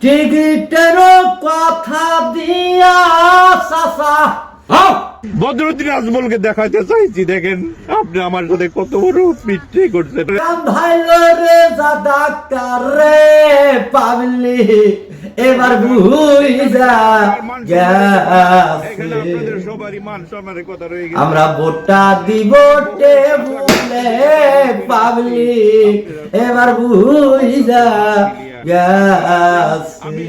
টিকিটের কথা দিয়া চাচা বদরুদ্দিন আজমলকে দেখাতে চাইছি, দেখেন আপনি আমার সাথে কত বড় পিঠে করছেন। ভাইলো রে যা ডাক্তার রে পাবলি এবার বুঝা গেছে সবারই মান সম্মানের কথা রয়ে গেছে। আমরা ভোটটা দিব টেবুলে পাবলি এবার বুঝা গেছে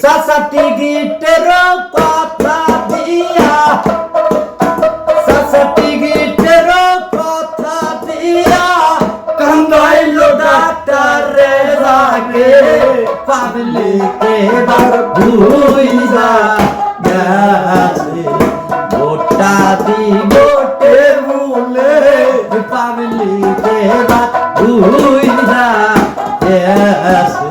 চাচা টিকিটের কথা দিয়া চাচা টিকিটের কথা দিয়া কান্দাইলো ডাক্তার রে রাগে পাবলিক এবার বুঝা গেছে ভোটটা দিব টেবুলে পাবলিক এবার বুঝা গেছে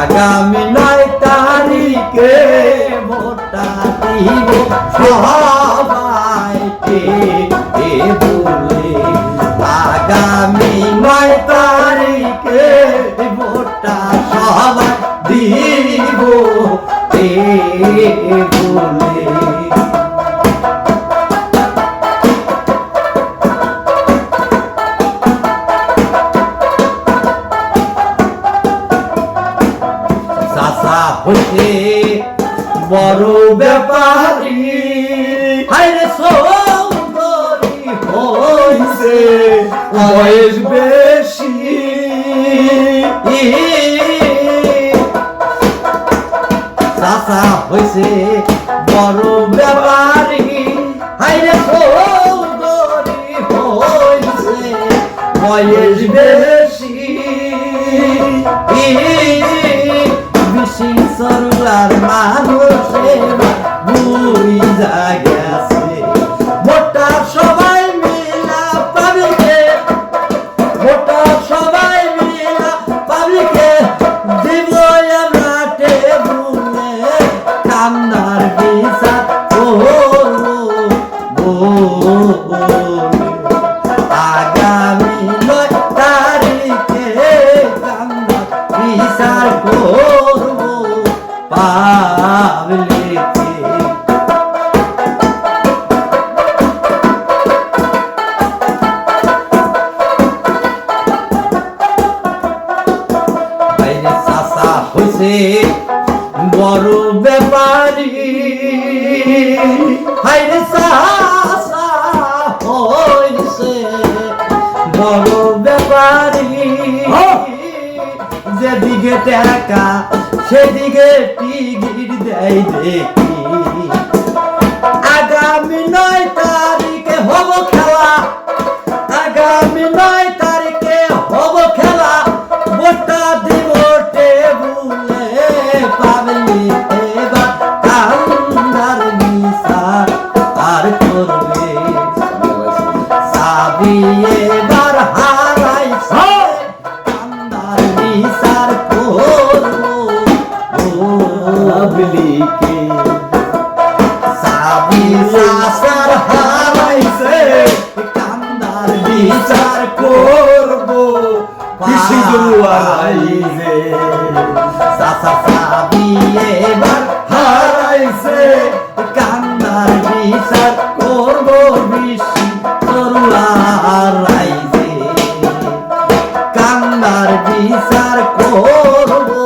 আগামী 9 তারিখে ভোটটা দিব সবাইকে বলে আগামী 9 তারিখে ভোটটা সবাই দিব বলে চাচা হইতে বড় ব্যাপারী হায়রে সৌন্দরী হইছে বয়স বেশি চাচা হইছে বড় ব্যাপারী হায়রে সৌন্দরী হইছে বয়স বেশি সরলার মানুষে বুঝা গেছে ভোটটা সবাই মিলা পাবলিকে ভোটটা সবাই মিলা পাবলিকে দিব আমরা টেবুলে কান্নার বিচার আগামী 9 তারিখে কান্নার বিচার করবো পাবলিকে বাইরে চাচা হইছে বড় ব্যাপারী হাইরে চাচা হইছে বড় ব্যাপারী যেদিকে টাকা সেদিকে টিকিট দেয় দেখি আগামী 9 তারিখে হব খেলা আগামী 9 তারিখে হব খেলা ভোটটা দিব টেবুলে পাবলিক এবার কান্দার বিচার আর করবে সাবি এবার হারাইছে কান্দার বিচার করবো পাবলিকে সাবি সাসার হারাইছে কান্দার বিচার করবো পাবলিকে সাসা সাবি এবার হারাইছে কান্দার বিচার করবো বেশি তরুয়ার রাইছে কান্দার বিচার করবো